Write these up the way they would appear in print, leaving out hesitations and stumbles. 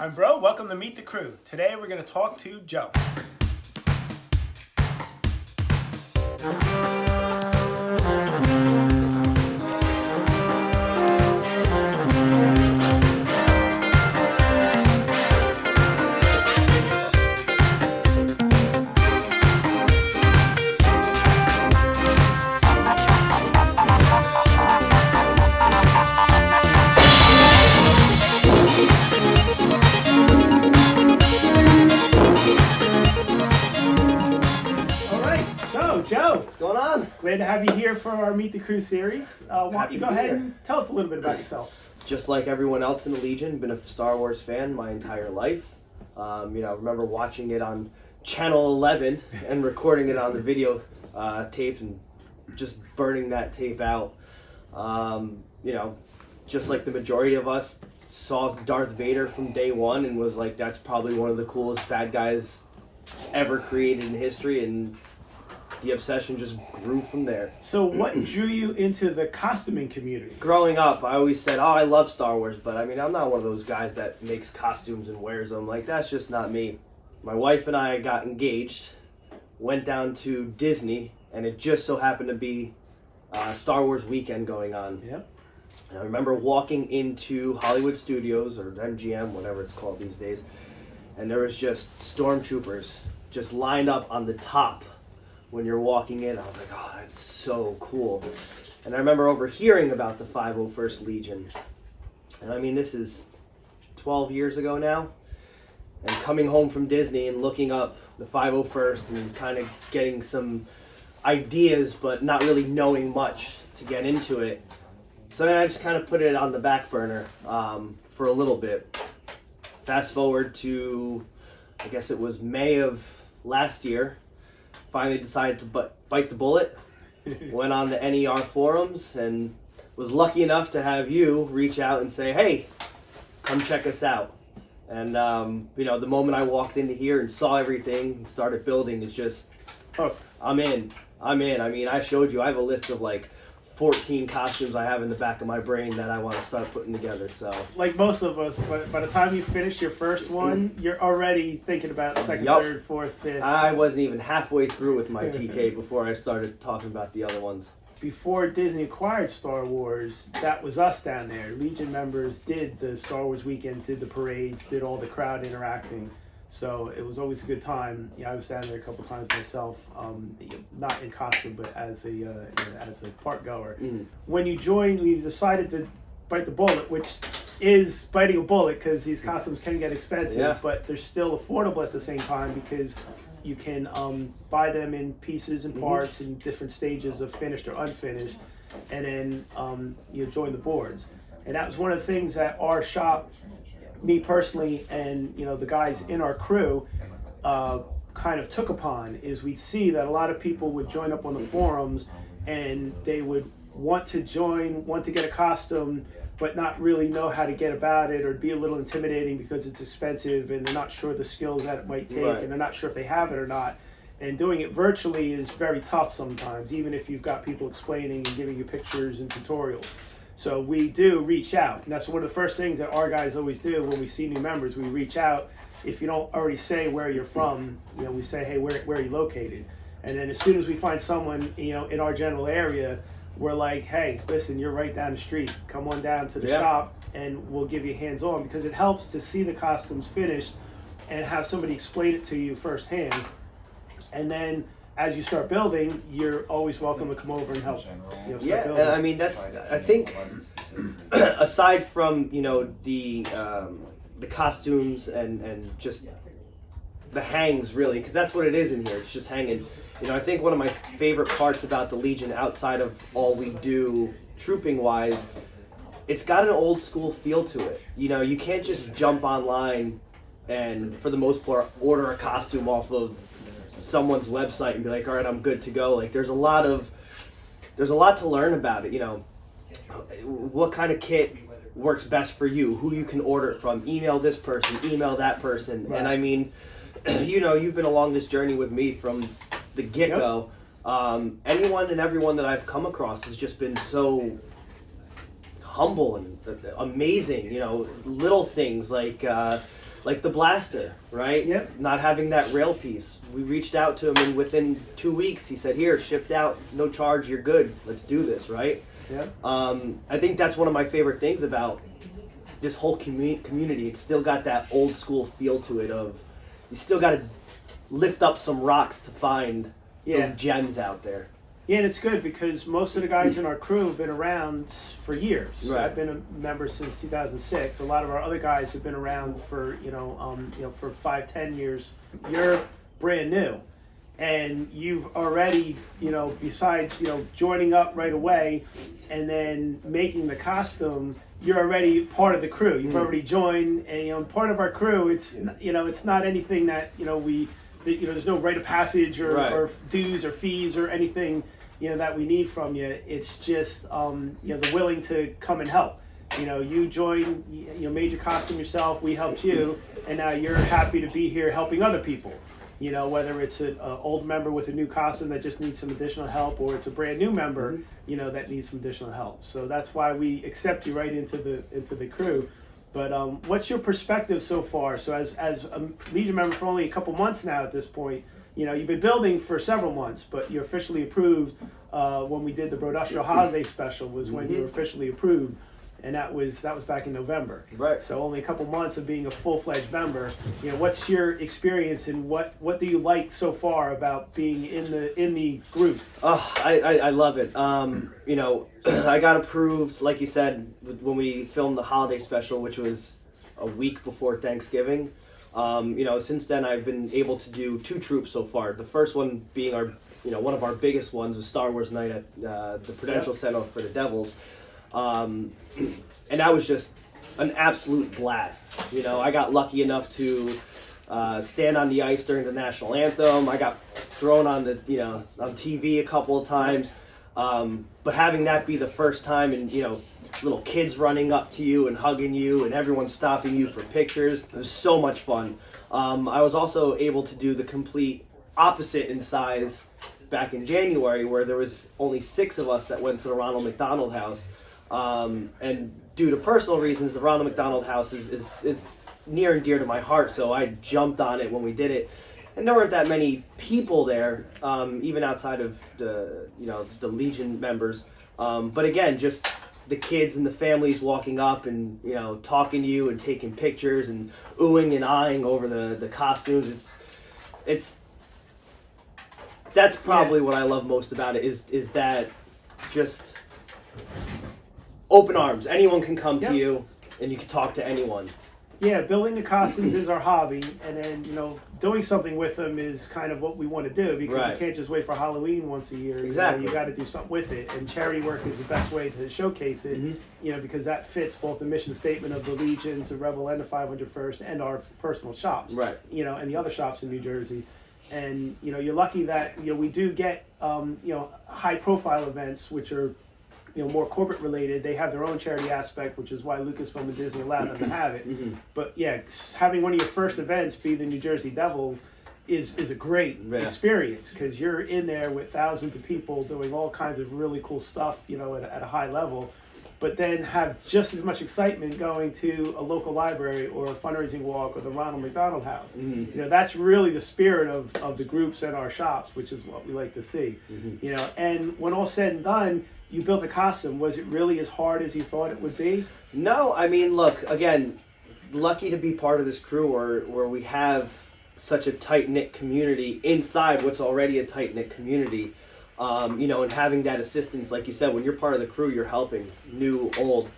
I'm Bro. Welcome to Meet the Crew. Today we're going to talk to Joe. Joe, what's going on? Glad to have you here for our Meet the Crew series. Why don't you go ahead and tell us a little bit about yourself? Just like everyone else in the Legion, been a Star Wars fan my entire life. Remember watching it on Channel 11 and recording it on the video tape and just burning that tape out. Just like the majority of us saw Darth Vader from day one and was like, that's probably one of the coolest bad guys ever created in history, and the obsession just grew from there. So what drew you into the costuming community? Growing up, I always said, I love Star Wars, but I'm not one of those guys that makes costumes and wears them. Like, that's just not me. My wife and I got engaged, went down to Disney, and it just so happened to be Star Wars weekend going on. Yep. And I remember walking into Hollywood Studios, or MGM, whatever it's called these days, and there was just stormtroopers just lined up on the top. When you're walking in, I was like, oh, that's so cool. And I remember overhearing about the 501st Legion. And this is 12 years ago now. And coming home from Disney and looking up the 501st and kind of getting some ideas, but not really knowing much to get into it. So then I just kind of put it on the back burner for a little bit. Fast forward to, I guess it was May of last year. Finally decided to bite the bullet, went on the NER forums, and was lucky enough to have you reach out and say, hey, come check us out. And, the moment I walked into here and saw everything and started building, it's just, I'm in. I showed you, I have a list of 14 costumes I have in the back of my brain that I want to start putting together. So, like most of us, but by the time you finish your first one, you're already thinking about second, third, fourth, fifth. I wasn't even halfway through with my TK before I started talking about the other ones. Before Disney acquired Star Wars, that was us down there. Legion members did the Star Wars weekends, did the parades, did all the crowd interacting. So it was always a good time. Yeah, I was down there a couple times myself, not in costume, but as a park goer. Mm. When you joined, we decided to bite the bullet, which is biting a bullet because these costumes can get expensive, but they're still affordable at the same time because you can buy them in pieces and parts in different stages of finished or unfinished, and then you join the boards. And that was one of the things that our shop, me personally, and the guys in our crew kind of took upon, is we'd see that a lot of people would join up on the forums and they would want to get a costume, but not really know how to get about it, or be a little intimidating because it's expensive and they're not sure the skills that it might take, and they're not sure if they have it or not. And doing it virtually is very tough sometimes, even if you've got people explaining and giving you pictures and tutorials. So we do reach out, and that's one of the first things that our guys always do when we see new members. We reach out. If you don't already say where you're from, we say, hey, where are you located? And then as soon as we find someone, in our general area, we're like, hey, listen, you're right down the street. Come on down to the shop, and we'll give you hands-on, because it helps to see the costumes finished and have somebody explain it to you firsthand. And then as you start building, you're always welcome to come over and help. Building. And that's, I think, aside from the costumes and just the hangs, really, because that's what it is in here. It's just hanging. I think one of my favorite parts about the Legion, outside of all we do trooping wise, it's got an old school feel to it. You can't just jump online and, for the most part, order a costume off of someone's website and be like, all right, I'm good to go. There's a lot to learn about it. What kind of kit works best for you, who you can order it from, email this person, email that person. Right. And you've been along this journey with me from the get-go. Anyone and everyone that I've come across has just been so humble and amazing. Little things like like the blaster, right? Yep. Not having that rail piece. We reached out to him, and within 2 weeks, he said, "Here, shipped out, no charge. You're good. Let's do this." Right? Yep. I think that's one of my favorite things about this whole community. It's still got that old school feel to it. Of you still got to lift up some rocks to find those gems out there. Yeah, and it's good because most of the guys in our crew have been around for years. Right. I've been a member since 2006. A lot of our other guys have been around for for 5-10 years. You're brand new, and you've already besides joining up right away, and then making the costume. You're already part of the crew. You've already joined, and part of our crew. It's it's not anything that there's no rite of passage or dues or fees or anything that we need from you. It's just the willing to come and help. You joined, made your costume yourself. We helped you, and now you're happy to be here helping other people. Whether it's an old member with a new costume that just needs some additional help, or it's a brand new member, that needs some additional help. So that's why we accept you right into the crew. But what's your perspective so far? So as a Legion member for only a couple months now at this point, you've been building for several months, but you're officially approved when we did the Brodustrial Holiday Special was when you were officially approved, and that was back in November. Right. So only a couple months of being a full-fledged member. What's your experience and what do you like so far about being in the group? Oh, I love it. I got approved, like you said, when we filmed the holiday special, which was a week before Thanksgiving. Since then I've been able to do 2 troops so far. The first one being our, one of our biggest ones, was Star Wars Night at the Prudential Center for the Devils. And that was just an absolute blast. I got lucky enough to stand on the ice during the national anthem. I got thrown on on TV a couple of times. But having that be the first time, and little kids running up to you and hugging you, and everyone stopping you for pictures, it was so much fun. I was also able to do the complete opposite in size back in January, where there was only 6 of us that went to the Ronald McDonald House. And due to personal reasons, the Ronald McDonald House is near and dear to my heart, so I jumped on it when we did it. And there weren't that many people there, even outside of the Legion members. But again, just the kids and the families walking up and talking to you and taking pictures and oohing and eyeing over the costumes. That's probably what I love most about it is that just open arms. Anyone can come to you, and you can talk to anyone. Yeah, building the costumes is our hobby, and then doing something with them is kind of what we want to do, because you can't just wait for Halloween once a year. Exactly. You got to do something with it, and charity work is the best way to showcase it. Because that fits both the mission statement of the Legions, the Rebel, and the 501st, and our personal shops. Right. And the other shops in New Jersey, and you're lucky that we do get high profile events, which are more corporate related. They have their own charity aspect, which is why Lucasfilm and Disney allowed them to have it. But yeah, having one of your first events be the New Jersey Devils is a great experience, because you're in there with thousands of people doing all kinds of really cool stuff, at a high level. But then have just as much excitement going to a local library or a fundraising walk or the Ronald McDonald House. That's really the spirit of the groups and our shops, which is what we like to see. And when all said and done, you built a costume. Was it really as hard as you thought it would be? No, I mean, look, again, lucky to be part of this crew where we have such a tight-knit community inside what's already a tight-knit community. And having that assistance, like you said, when you're part of the crew, you're helping, new, old.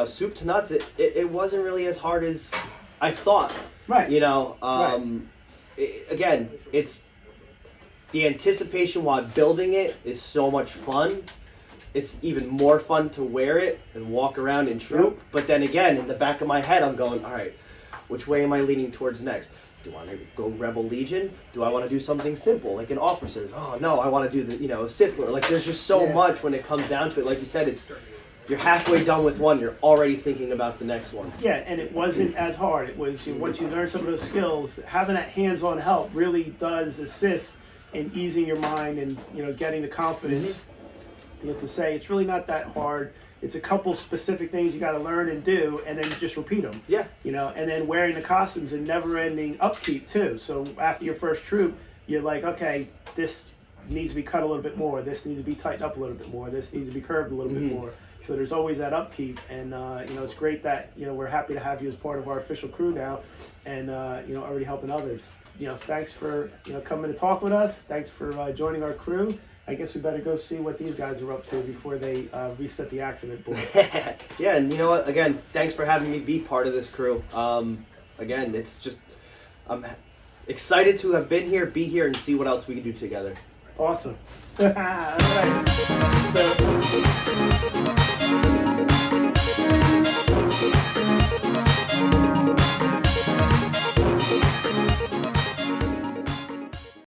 Soup to nuts, it wasn't really as hard as I thought. Right. Again, it's the anticipation while building it is so much fun. It's even more fun to wear it and walk around in troop. But then again, in the back of my head, I'm going, all right, which way am I leaning towards next? Do I want to go Rebel Legion? Do I want to do something simple, like an officer? Oh, no, I want to do a Sith Lord. Like, there's just so much when it comes down to it. Like you said, you're halfway done with one, you're already thinking about the next one. Yeah, and it wasn't as hard. It was, once you learn some of those skills, having that hands-on help really does assist in easing your mind and, getting the confidence to say it's really not that hard. it's a couple specific things you got to learn and do, and then you just repeat them. Yeah. You know, and then wearing the costumes and never-ending upkeep too. So after your first troop, you're like, okay, this needs to be cut a little bit more. This needs to be tightened up a little bit more. This needs to be curved a little bit more. So there's always that upkeep, and you know, it's great that, you know, we're happy to have you as part of our official crew now, and you know, already helping others. You know, thanks for, you know, coming to talk with us. Thanks for joining our crew. I guess we better go see what these guys are up to before they reset the accident board. Yeah, and you know what? Again, thanks for having me be part of this crew. Again, it's just, I'm excited to have been here, be here, and see what else we can do together. Awesome. All right. So,